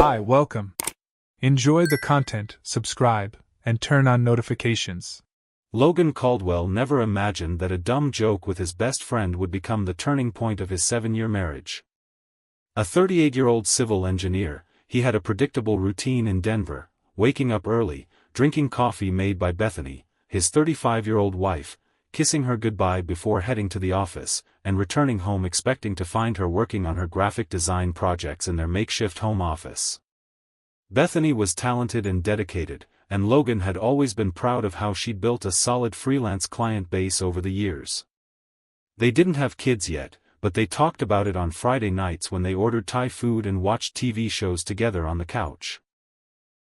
Hi, welcome. Enjoy the content, subscribe, and turn on notifications. Logan Caldwell never imagined that a dumb joke with his best friend would become the turning point of his 7-year marriage. A 38-year-old civil engineer, he had a predictable routine in Denver, waking up early, drinking coffee made by Bethany, his 35-year-old wife, kissing her goodbye before heading to the office, and returning home expecting to find her working on her graphic design projects in their makeshift home office. Bethany was talented and dedicated, and Logan had always been proud of how she'd built a solid freelance client base over the years. They didn't have kids yet, but they talked about it on Friday nights when they ordered Thai food and watched TV shows together on the couch.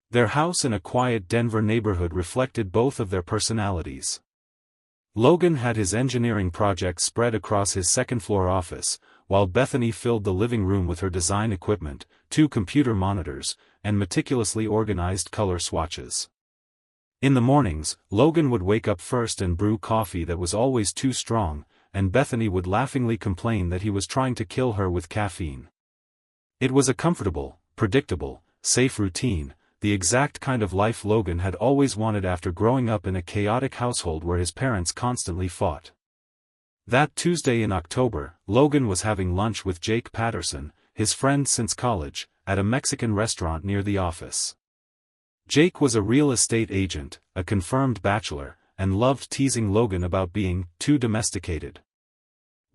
Their house in a quiet Denver neighborhood reflected both of their personalities. Logan had his engineering projects spread across his second-floor office, while Bethany filled the living room with her design equipment, 2 computer monitors, and meticulously organized color swatches. In the mornings, Logan would wake up first and brew coffee that was always too strong, and Bethany would laughingly complain that he was trying to kill her with caffeine. It was a comfortable, predictable, safe routine, the exact kind of life Logan had always wanted after growing up in a chaotic household where his parents constantly fought. That Tuesday in October, Logan was having lunch with Jake Patterson, his friend since college, at a Mexican restaurant near the office. Jake was a real estate agent, a confirmed bachelor, and loved teasing Logan about being too domesticated.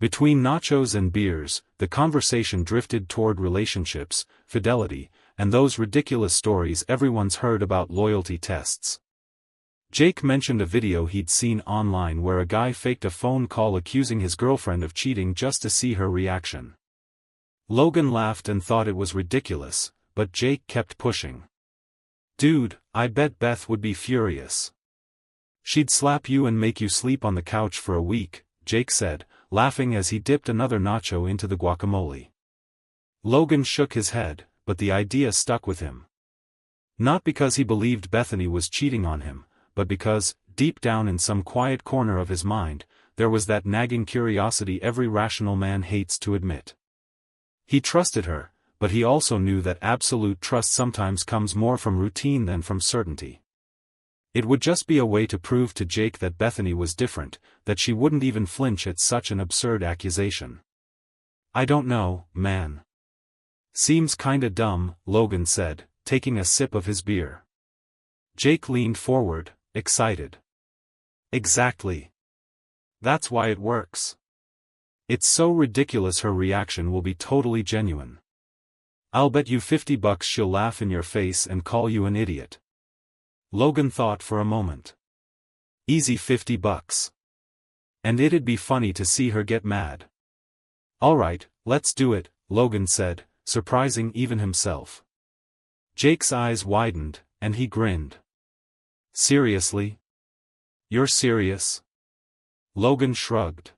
Between nachos and beers, the conversation drifted toward relationships, fidelity, and those ridiculous stories everyone's heard about loyalty tests. Jake mentioned a video he'd seen online where a guy faked a phone call accusing his girlfriend of cheating just to see her reaction. Logan laughed and thought it was ridiculous, but Jake kept pushing. "Dude, I bet Beth would be furious. She'd slap you and make you sleep on the couch for a week," Jake said, laughing as he dipped another nacho into the guacamole. Logan shook his head, but the idea stuck with him. Not because he believed Bethany was cheating on him, but because, deep down in some quiet corner of his mind, there was that nagging curiosity every rational man hates to admit. He trusted her, but he also knew that absolute trust sometimes comes more from routine than from certainty. It would just be a way to prove to Jake that Bethany was different, that she wouldn't even flinch at such an absurd accusation. "I don't know, man. Seems kinda dumb," Logan said, taking a sip of his beer. Jake leaned forward, excited. "Exactly. That's why it works. It's so ridiculous her reaction will be totally genuine. I'll bet you $50 she'll laugh in your face and call you an idiot." Logan thought for a moment. Easy $50. And it'd be funny to see her get mad. "Alright, let's do it," Logan said, surprising even himself. Jake's eyes widened, and he grinned. "Seriously? You're serious?" Logan shrugged.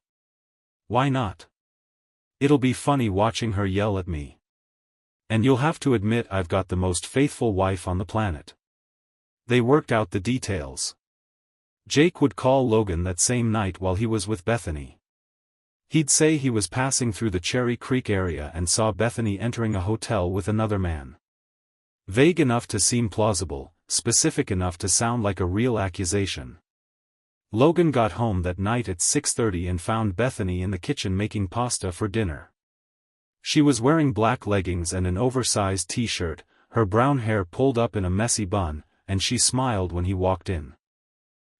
"Why not? It'll be funny watching her yell at me. And you'll have to admit I've got the most faithful wife on the planet." They worked out the details. Jake would call Logan that same night while he was with Bethany. He'd say he was passing through the Cherry Creek area and saw Bethany entering a hotel with another man. Vague enough to seem plausible, specific enough to sound like a real accusation. Logan got home that night at 6:30 and found Bethany in the kitchen making pasta for dinner. She was wearing black leggings and an oversized t-shirt, her brown hair pulled up in a messy bun, and she smiled when he walked in.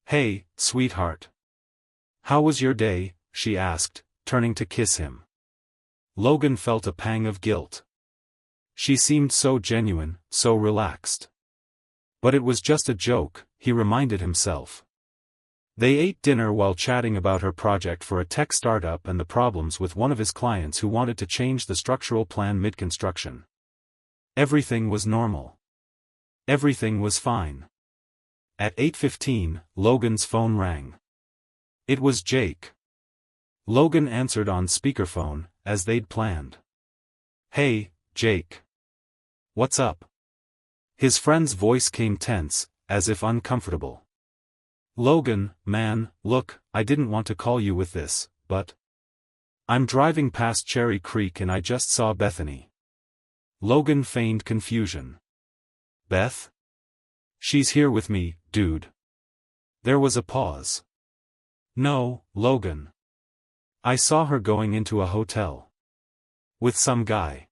"Hey, sweetheart. How was your day?" she asked, turning to kiss him. Logan felt a pang of guilt. She seemed so genuine, so relaxed. But it was just a joke, he reminded himself. They ate dinner while chatting about her project for a tech startup and the problems with one of his clients who wanted to change the structural plan mid-construction. Everything was normal. Everything was fine. At 8:15, Logan's phone rang. It was Jake. Logan answered on speakerphone, as they'd planned. "Hey, Jake. What's up?" His friend's voice came tense, as if uncomfortable. "Logan, man, look, I didn't want to call you with this, but I'm driving past Cherry Creek and I just saw Bethany. Logan feigned confusion. Beth? She's here with me, dude. There was a pause. No, Logan. I saw her going into a hotel. With some guy.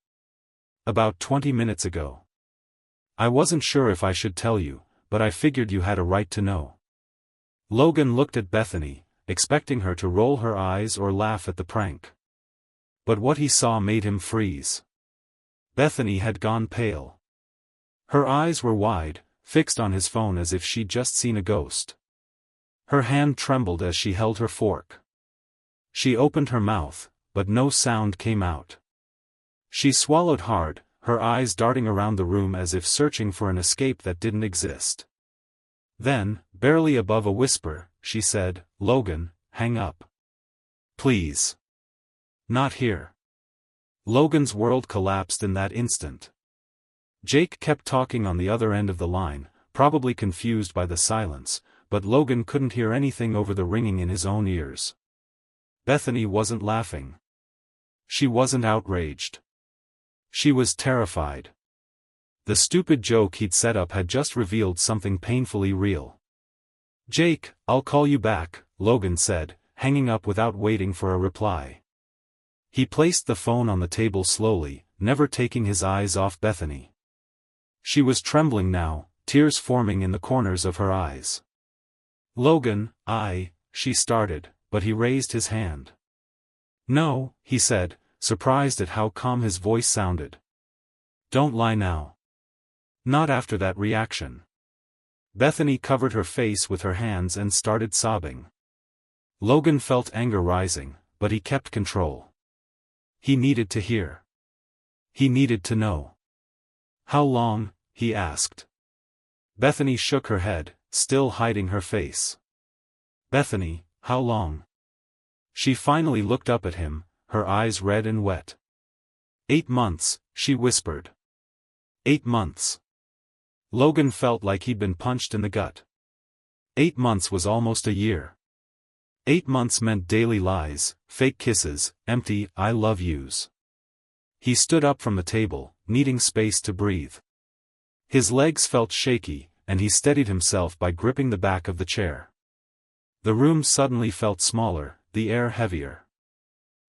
About 20 minutes ago. I wasn't sure if I should tell you, but I figured you had a right to know. Logan looked at Bethany, expecting her to roll her eyes or laugh at the prank. But what he saw made him freeze. Bethany had gone pale. Her eyes were wide, fixed on his phone as if she'd just seen a ghost. Her hand trembled as she held her fork. She opened her mouth, but no sound came out. She swallowed hard, her eyes darting around the room as if searching for an escape that didn't exist. Then, barely above a whisper, she said, "Logan, hang up. Please. Not here." Logan's world collapsed in that instant. Jake kept talking on the other end of the line, probably confused by the silence, but Logan couldn't hear anything over the ringing in his own ears. Bethany wasn't laughing. She wasn't outraged. She was terrified. The stupid joke he'd set up had just revealed something painfully real. "Jake, I'll call you back," Logan said, hanging up without waiting for a reply. He placed the phone on the table slowly, never taking his eyes off Bethany. She was trembling now, tears forming in the corners of her eyes. "Logan, she started, but he raised his hand. "No," he said, surprised at how calm his voice sounded. "Don't lie now. Not after that reaction." Bethany covered her face with her hands and started sobbing. Logan felt anger rising, but he kept control. He needed to hear. He needed to know. "How long?" he asked. Bethany shook her head, still hiding her face. "Bethany, how long?" She finally looked up at him, her eyes red and wet. 8 months, she whispered. 8 months. Logan felt like he'd been punched in the gut. 8 months was almost a year. 8 months meant daily lies, fake kisses, empty "I love yous." He stood up from the table, needing space to breathe. His legs felt shaky, and he steadied himself by gripping the back of the chair. The room suddenly felt smaller, the air heavier.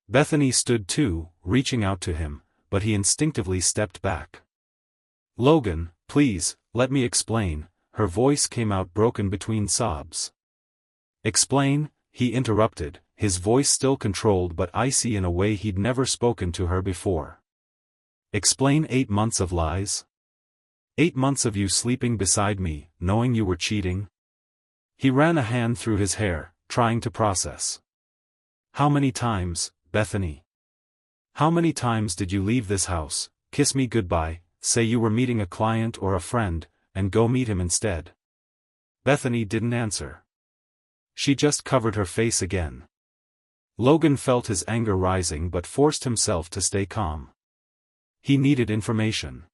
Bethany stood too, reaching out to him, but he instinctively stepped back. "Logan, please, let me explain," her voice came out broken between sobs. "Explain?" he interrupted, his voice still controlled but icy in a way he'd never spoken to her before. "Explain 8 months of lies? 8 months of you sleeping beside me, knowing you were cheating?" He ran a hand through his hair, trying to process. "How many times, Bethany? How many times did you leave this house, kiss me goodbye, say you were meeting a client or a friend, and go meet him instead?" Bethany didn't answer. She just covered her face again. Logan felt his anger rising but forced himself to stay calm. He needed information.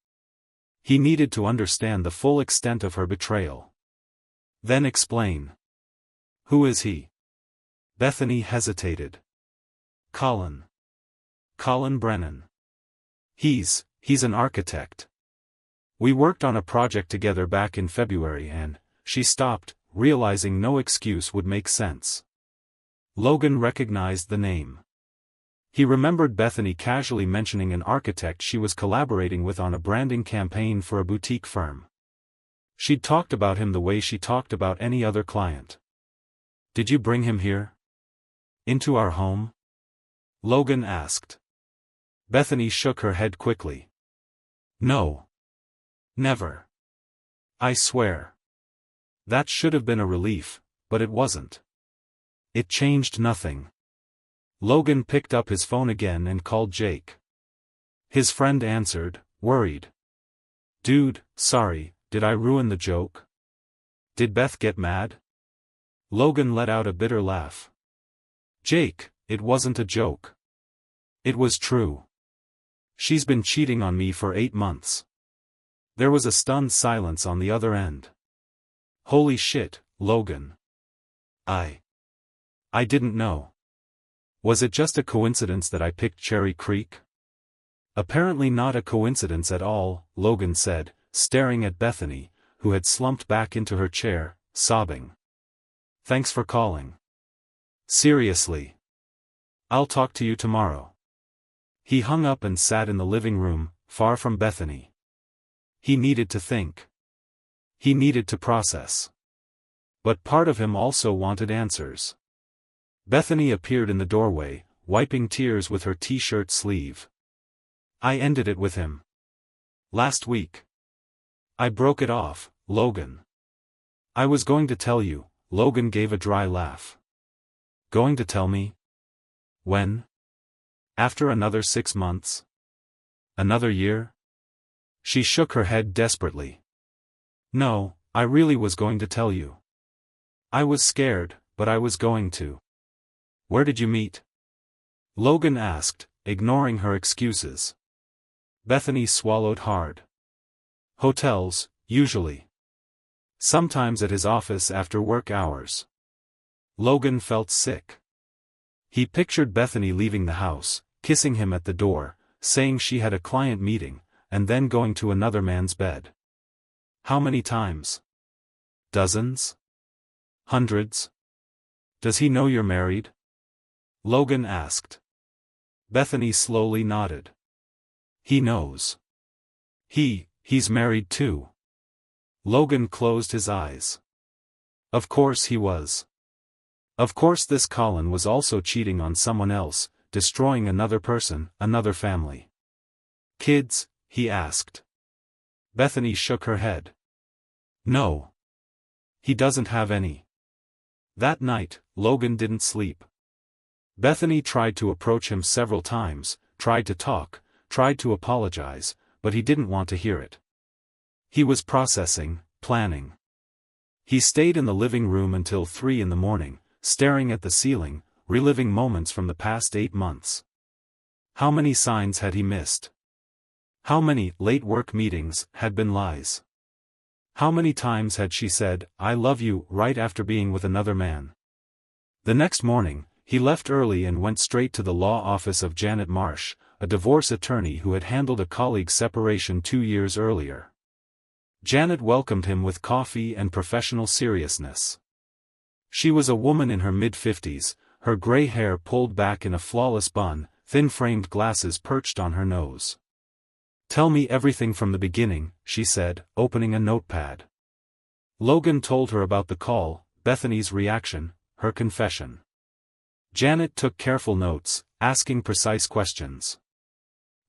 He needed to understand the full extent of her betrayal. "Then explain. Who is he?" Bethany hesitated. "Colin. Colin Brennan. He's an architect. We worked on a project together back in February and," she stopped, realizing no excuse would make sense. Logan recognized the name. He remembered Bethany casually mentioning an architect she was collaborating with on a branding campaign for a boutique firm. She'd talked about him the way she talked about any other client. "Did you bring him here? Into our home?" Logan asked. Bethany shook her head quickly. "No. Never. I swear." That should have been a relief, but it wasn't. It changed nothing. Logan picked up his phone again and called Jake. His friend answered, worried. "Dude, sorry, did I ruin the joke? Did Beth get mad?" Logan let out a bitter laugh. "Jake, it wasn't a joke. It was true. She's been cheating on me for 8 months." There was a stunned silence on the other end. "Holy shit, Logan. I didn't know. Was it just a coincidence that I picked Cherry Creek?" Apparently not a coincidence at all, Logan said, staring at Bethany, who had slumped back into her chair, sobbing. Thanks for calling. Seriously. I'll talk to you tomorrow. He hung up and sat in the living room, far from Bethany. He needed to think. He needed to process. But part of him also wanted answers. Bethany appeared in the doorway, wiping tears with her t-shirt sleeve. I ended it with him. Last week. I broke it off, Logan. I was going to tell you, Logan gave a dry laugh. Going to tell me? When? After another 6 months? Another year? She shook her head desperately. No, I really was going to tell you. I was scared, but I was going to. Where did you meet? Logan asked, ignoring her excuses. Bethany swallowed hard. Hotels, usually. Sometimes at his office after work hours. Logan felt sick. He pictured Bethany leaving the house, kissing him at the door, saying she had a client meeting, and then going to another man's bed. How many times? Dozens? Hundreds? Does he know you're married? Logan asked. Bethany slowly nodded. He knows. He's married too. Logan closed his eyes. Of course he was. Of course this Colin was also cheating on someone else, destroying another person, another family. Kids? He asked. Bethany shook her head. No. He doesn't have any. That night, Logan didn't sleep. Bethany tried to approach him several times, tried to talk, tried to apologize, but he didn't want to hear it. He was processing, planning. He stayed in the living room until 3 in the morning, staring at the ceiling, reliving moments from the past 8 months. How many signs had he missed? How many late work meetings had been lies? How many times had she said, "I love you," right after being with another man? The next morning, he left early and went straight to the law office of Janet Marsh, a divorce attorney who had handled a colleague's separation 2 years earlier. Janet welcomed him with coffee and professional seriousness. She was a woman in her mid-50s, her gray hair pulled back in a flawless bun, thin-framed glasses perched on her nose. "Tell me everything from the beginning," she said, opening a notepad. Logan told her about the call, Bethany's reaction, her confession. Janet took careful notes, asking precise questions.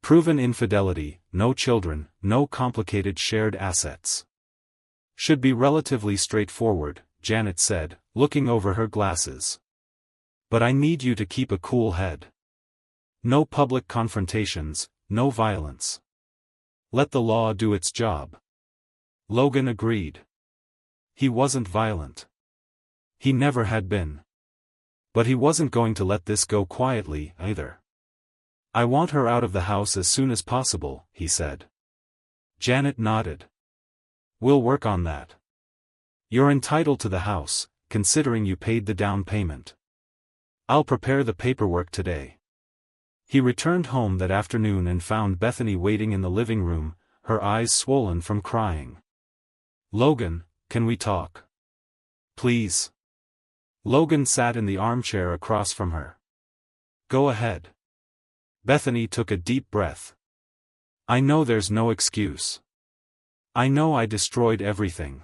Proven infidelity, no children, no complicated shared assets. Should be relatively straightforward, Janet said, looking over her glasses. But I need you to keep a cool head. No public confrontations, no violence. Let the law do its job. Logan agreed. He wasn't violent. He never had been. But he wasn't going to let this go quietly, either. I want her out of the house as soon as possible, he said. Janet nodded. We'll work on that. You're entitled to the house, considering you paid the down payment. I'll prepare the paperwork today. He returned home that afternoon and found Bethany waiting in the living room, her eyes swollen from crying. Logan, can we talk? Please. Logan sat in the armchair across from her. Go ahead. Bethany took a deep breath. I know there's no excuse. I know I destroyed everything.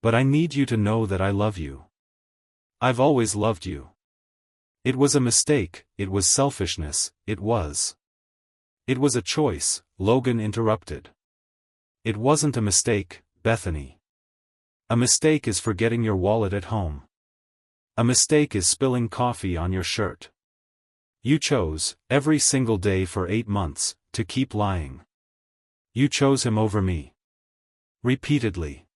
But I need you to know that I love you. I've always loved you. It was a mistake, it was selfishness, it was. It was a choice, Logan interrupted. It wasn't a mistake, Bethany. A mistake is forgetting your wallet at home. A mistake is spilling coffee on your shirt. You chose, every single day for 8 months, to keep lying. You chose him over me. Repeatedly.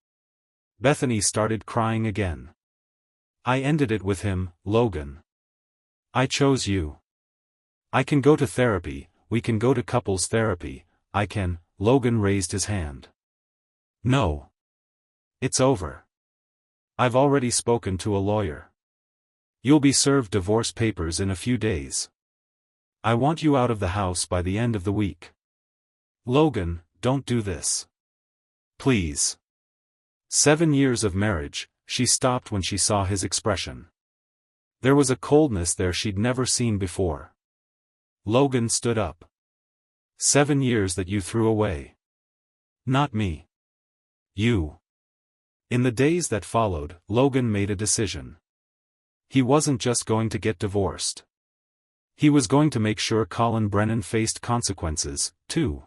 Bethany started crying again. I ended it with him, Logan. I chose you. I can go to therapy, we can go to couples therapy, I can. Logan raised his hand. No. It's over. I've already spoken to a lawyer. You'll be served divorce papers in a few days. I want you out of the house by the end of the week. Logan, don't do this. Please. 7 years of marriage, she stopped when she saw his expression. There was a coldness there she'd never seen before. Logan stood up. 7 years that you threw away. Not me. You. In the days that followed, Logan made a decision. He wasn't just going to get divorced. He was going to make sure Colin Brennan faced consequences, too.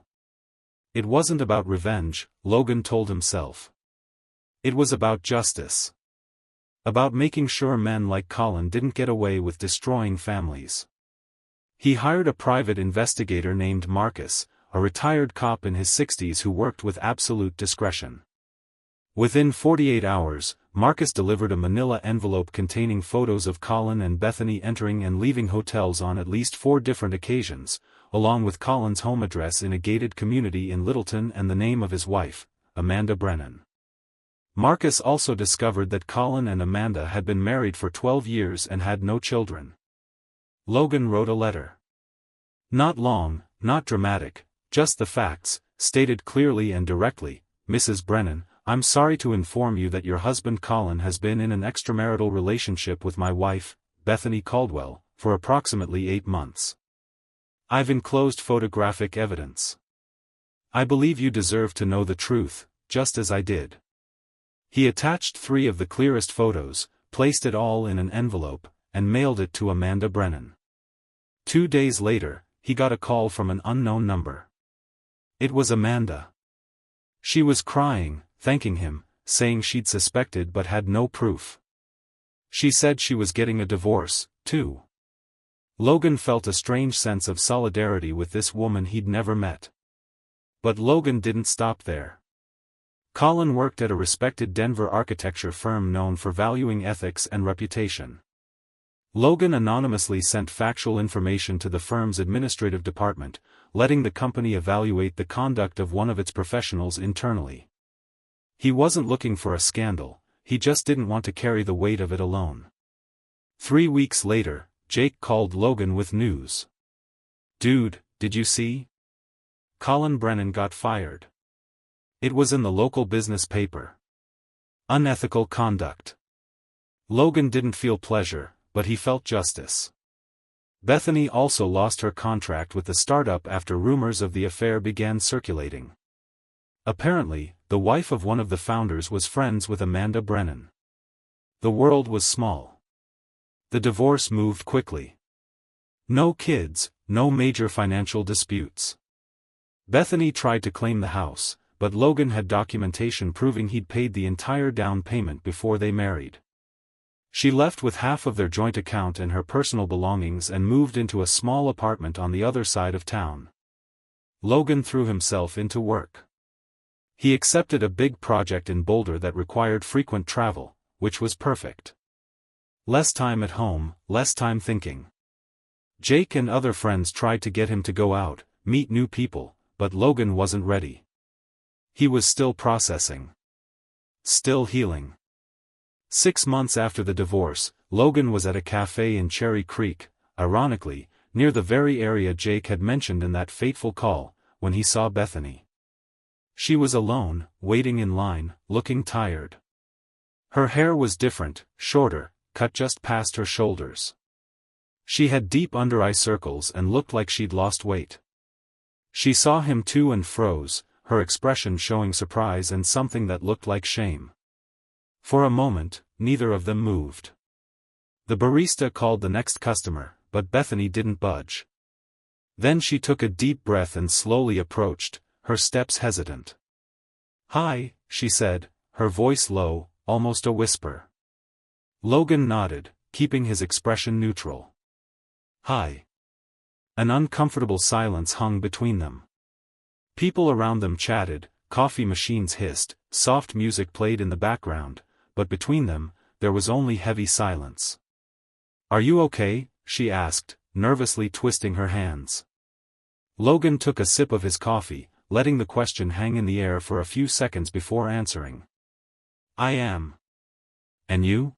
It wasn't about revenge, Logan told himself. It was about justice. About making sure men like Colin didn't get away with destroying families. He hired a private investigator named Marcus, a retired cop in his 60s who worked with absolute discretion. Within 48 hours, Marcus delivered a manila envelope containing photos of Colin and Bethany entering and leaving hotels on at least 4 different occasions, along with Colin's home address in a gated community in Littleton and the name of his wife, Amanda Brennan. Marcus also discovered that Colin and Amanda had been married for 12 years and had no children. Logan wrote a letter. Not long, not dramatic, just the facts, stated clearly and directly. Mrs. Brennan, I'm sorry to inform you that your husband Colin has been in an extramarital relationship with my wife, Bethany Caldwell, for approximately 8 months. I've enclosed photographic evidence. I believe you deserve to know the truth, just as I did. He attached 3 of the clearest photos, placed it all in an envelope, and mailed it to Amanda Brennan. 2 days later, he got a call from an unknown number. It was Amanda. She was crying, thanking him, saying she'd suspected but had no proof. She said she was getting a divorce, too. Logan felt a strange sense of solidarity with this woman he'd never met. But Logan didn't stop there. Colin worked at a respected Denver architecture firm known for valuing ethics and reputation. Logan anonymously sent factual information to the firm's administrative department, letting the company evaluate the conduct of one of its professionals internally. He wasn't looking for a scandal, he just didn't want to carry the weight of it alone. 3 weeks later, Jake called Logan with news. Dude, did you see? Colin Brennan got fired. It was in the local business paper. Unethical conduct. Logan didn't feel pleasure, but he felt justice. Bethany also lost her contract with the startup after rumors of the affair began circulating. Apparently, the wife of one of the founders was friends with Amanda Brennan. The world was small. The divorce moved quickly. No kids, no major financial disputes. Bethany tried to claim the house, but Logan had documentation proving he'd paid the entire down payment before they married. She left with half of their joint account and her personal belongings and moved into a small apartment on the other side of town. Logan threw himself into work. He accepted a big project in Boulder that required frequent travel, which was perfect. Less time at home, less time thinking. Jake and other friends tried to get him to go out, meet new people, but Logan wasn't ready. He was still processing. Still healing. 6 months after the divorce, Logan was at a cafe in Cherry Creek, ironically, near the very area Jake had mentioned in that fateful call, when he saw Bethany. She was alone, waiting in line, looking tired. Her hair was different, shorter, cut just past her shoulders. She had deep under-eye circles and looked like she'd lost weight. She saw him too and froze, her expression showing surprise and something that looked like shame. For a moment, neither of them moved. The barista called the next customer, but Bethany didn't budge. Then she took a deep breath and slowly approached, her steps hesitant. "Hi," she said, her voice low, almost a whisper. Logan nodded, keeping his expression neutral. "Hi." An uncomfortable silence hung between them. People around them chatted, coffee machines hissed, soft music played in the background, but between them, there was only heavy silence. "Are you okay?" she asked, nervously twisting her hands. Logan took a sip of his coffee, letting the question hang in the air for a few seconds before answering. "I am." "And you?"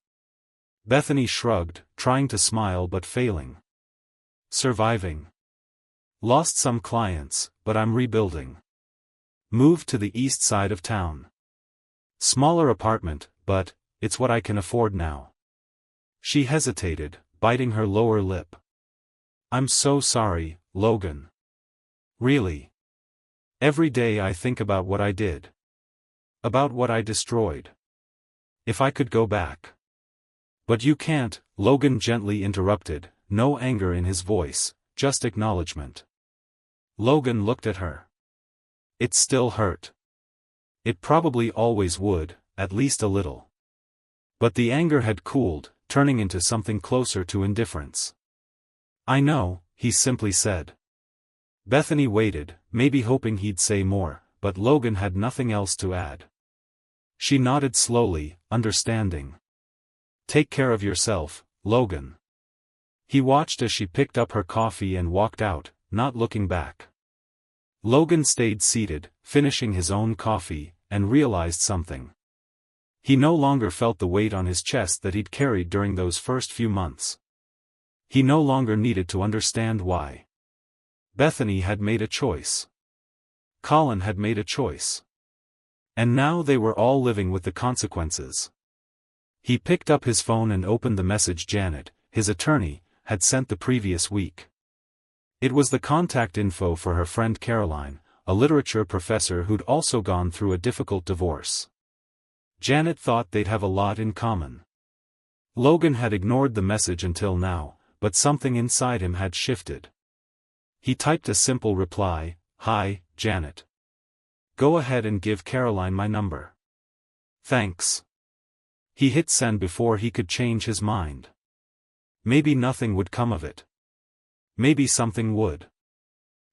Bethany shrugged, trying to smile but failing. "Surviving." Lost some clients, but I'm rebuilding. Moved to the east side of town. Smaller apartment, but it's what I can afford now. She hesitated, biting her lower lip. I'm so sorry, Logan. Really. Every day I think about what I did. About what I destroyed. If I could go back. But you can't, Logan gently interrupted, no anger in his voice, just acknowledgement. Logan looked at her. It still hurt. It probably always would, at least a little. But the anger had cooled, turning into something closer to indifference. I know, he simply said. Bethany waited, maybe hoping he'd say more, but Logan had nothing else to add. She nodded slowly, understanding. Take care of yourself, Logan. He watched as she picked up her coffee and walked out, not looking back. Logan stayed seated, finishing his own coffee, and realized something. He no longer felt the weight on his chest that he'd carried during those first few months. He no longer needed to understand why. Bethany had made a choice. Colin had made a choice. And now they were all living with the consequences. He picked up his phone and opened the message Janet, his attorney, had sent the previous week. It was the contact info for her friend Caroline, a literature professor who'd also gone through a difficult divorce. Janet thought they'd have a lot in common. Logan had ignored the message until now, but something inside him had shifted. He typed a simple reply, "Hi, Janet. Go ahead and give Caroline my number. Thanks." He hit send before he could change his mind. Maybe nothing would come of it. Maybe something would.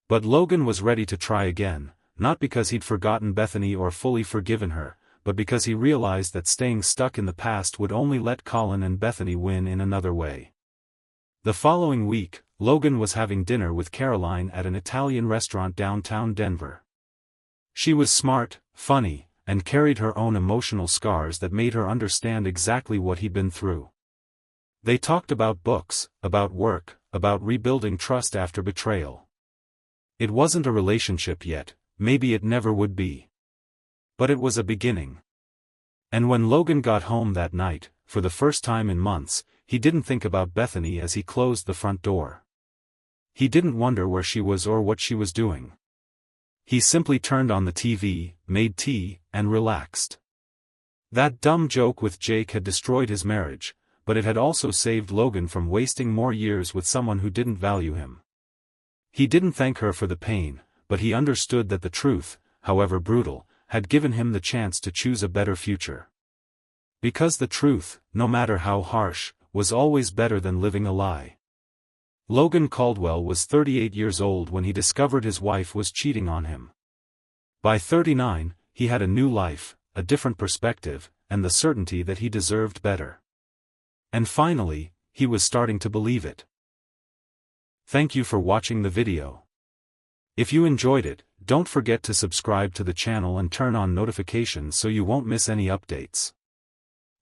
But Logan was ready to try again, not because he'd forgotten Bethany or fully forgiven her, but because he realized that staying stuck in the past would only let Colin and Bethany win in another way. The following week, Logan was having dinner with Caroline at an Italian restaurant downtown Denver. She was smart, funny, and carried her own emotional scars that made her understand exactly what he'd been through. They talked about books, about work, about rebuilding trust after betrayal. It wasn't a relationship yet, maybe it never would be. But it was a beginning. And when Logan got home that night, for the first time in months, he didn't think about Bethany as he closed the front door. He didn't wonder where she was or what she was doing. He simply turned on the TV, made tea, and relaxed. That dumb joke with Jake had destroyed his marriage, but it had also saved Logan from wasting more years with someone who didn't value him. He didn't thank her for the pain, but he understood that the truth, however brutal, had given him the chance to choose a better future. Because the truth, no matter how harsh, was always better than living a lie. Logan Caldwell was 38 years old when he discovered his wife was cheating on him. By 39, he had a new life, a different perspective, and the certainty that he deserved better. And finally, he was starting to believe it. Thank you for watching the video. If you enjoyed it, don't forget to subscribe to the channel and turn on notifications so you won't miss any updates.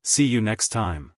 See you next time.